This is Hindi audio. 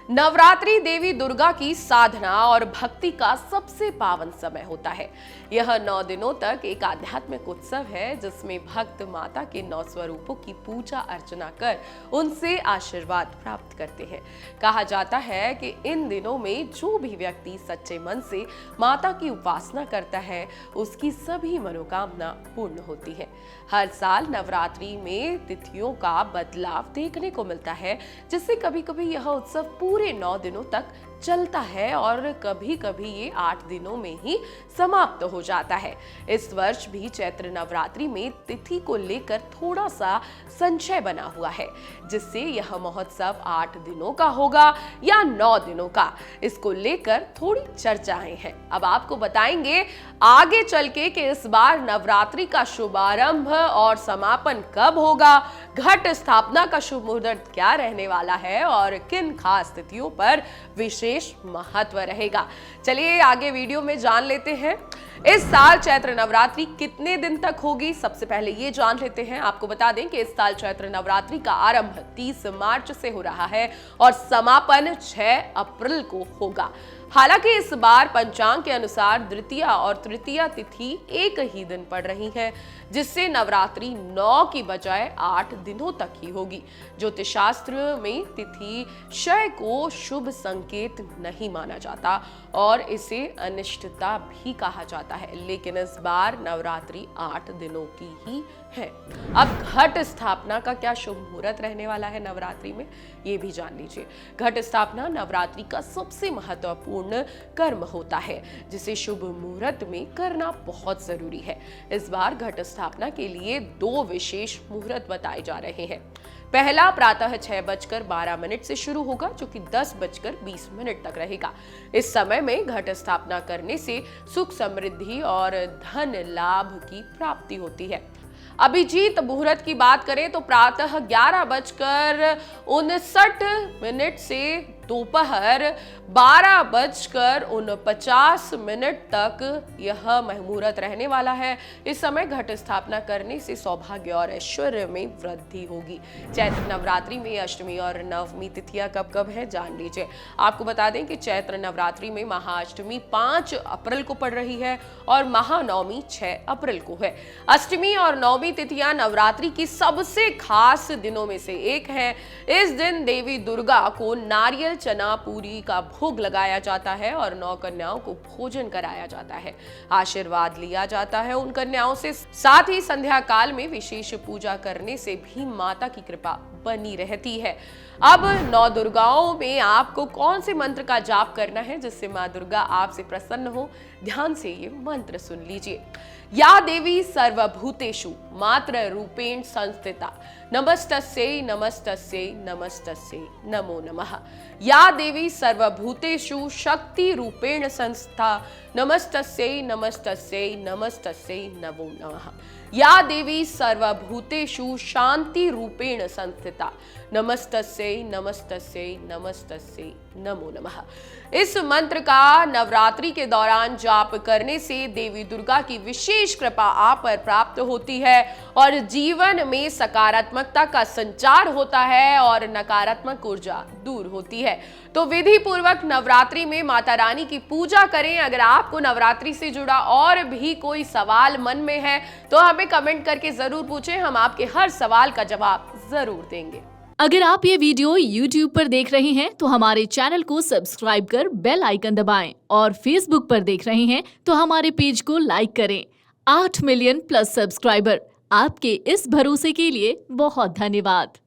नवरात्रि देवी दुर्गा की साधना और भक्ति का सबसे पावन समय होता है। यह 9 दिनों तक एक आध्यात्मिक उत्सव है जिसमें भक्त माता के 9 स्वरूपों की पूजा अर्चना कर उनसे आशीर्वाद प्राप्त करते हैं। कहा जाता है कि इन दिनों में जो भी व्यक्ति सच्चे मन से माता की उपासना करता है उसकी सभी मनोकामना पूर्ण होती है। हर साल नवरात्रि में तिथियों का बदलाव देखने को मिलता है, जिससे कभी कभी यह उत्सव पूरे 9 दिनों तक चलता है और कभी कभी ये 8 दिनों में ही समाप्त हो जाता है। इस वर्ष भी चैत्र नवरात्रि में तिथि को लेकर थोड़ा सा संशय बना हुआ है, जिससे यह महोत्सव 8 दिनों का होगा या 9 दिनों का, इसको लेकर थोड़ी चर्चाएं हैं। अब आपको बताएंगे आगे चल के कि इस बार नवरात्रि का शुभारंभ और समापन कब होगा, घट स्थापना का शुभ मुहूर्त क्या रहने वाला है और किन खास तिथियों पर विशेष महत्व रहेगा। चलिए आगे वीडियो में जान लेते हैं इस साल चैत्र नवरात्रि कितने दिन तक होगी। सबसे पहले ये जान लेते हैं, आपको बता दें कि इस साल चैत्र नवरात्रि का आरंभ 30 मार्च से हो रहा है और समापन 6 अप्रैल को होगा। हालांकि इस बार पंचांग के अनुसार द्वितीया और तृतीया तिथि एक ही दिन पड़ रही है, जिससे नवरात्रि 9 की बजाय 8 दिनों तक ही होगी। ज्योतिष शास्त्र में तिथि क्षय को शुभ संकेत नहीं माना जाता और इसे अनिष्टता भी कहा जाता है, लेकिन इस बार नवरात्रि 8 दिनों की ही है। अब घट स्थापना का क्या शुभ मुहूर्त रहने वाला है नवरात्रि में, ये भी जान लीजिए। घट स्थापना नवरात्रि का सबसे महत्वपूर्ण कर्म होता है, जिसे शुभ मुहूर्त में करना बहुत जरूरी है। इस बार घट स्थापना के लिए 2 विशेष मुहूर्त बताए जा रहे हैं। पहला प्रातः 6:12 से शुरू होगा, जो कि 10:20 तक रहेगा। इस समय में घट स्थापना करने से सुख समृद्धि और धन लाभ की प्राप्ति होती है। अभिजीत मुहूर्त की बात करें तो प्रातः 11:59 से दोपहर 12:49 तक यह मुहूर्त रहने वाला है। इस समय घट स्थापना करने से सौभाग्य और ऐश्वर्य में वृद्धि होगी। चैत्र नवरात्रि में अष्टमी और नवमी तिथियां कब कब है जान लीजिए। आपको बता दें कि चैत्र नवरात्रि में महाअष्टमी 5 अप्रैल को पड़ रही है और महानवमी 6 अप्रैल को है। अष्टमी और नवमी तिथियां नवरात्रि की सबसे खास दिनों में से एक है। इस दिन देवी दुर्गा को नारियल चना पूरी का भोग लगाया जाता है और 9 कन्याओं को भोजन कराया जाता है, आशीर्वाद लिया जाता है उन कन्याओं से। साथ ही संध्या काल में विशेष पूजा करने से भी माता की कृपा बनी रहती है। अब 9 दुर्गाओं में आपको कौन से मंत्र का जाप करना है जिससे मां दुर्गा आपसे प्रसन्न हो, ध्यान से ये मंत्र सुन लीजिए। या देवी सर्वभूतेषु मात्र रूपेण संस्थिता नमस्तस्यै नमस्तस्यै नमस्तस्यै नमो नमः। या देवी सर्वभूतेषु शक्ति रूपेण संस्था नमस्तस्यै नमस्तस्यै नमस्तस्यै नमो नमः। या देवी सर्वभूतेषु शांति रूपेण संस्थिता नमस्तस्यै नमस्तस्यै नमस्तस्यै नमो नमः। इस मंत्र का नवरात्रि के दौरान जाप करने से देवी दुर्गा की विशेष कृपा आप पर प्राप्त होती है और जीवन में सकारात्मकता का संचार होता है और नकारात्मक ऊर्जा दूर होती है। तो विधि पूर्वक नवरात्रि में माता रानी की पूजा करें। अगर आपको नवरात्रि से जुड़ा और भी कोई सवाल मन में है तो हमें कमेंट करके जरूर पूछें, हम आपके हर सवाल का जवाब जरूर देंगे। अगर आप ये वीडियो YouTube पर देख रहे हैं तो हमारे चैनल को सब्सक्राइब कर बेल आइकन दबाएं और Facebook पर देख रहे हैं तो हमारे पेज को लाइक करें। 8 मिलियन प्लस सब्सक्राइबर, आपके इस भरोसे के लिए बहुत धन्यवाद।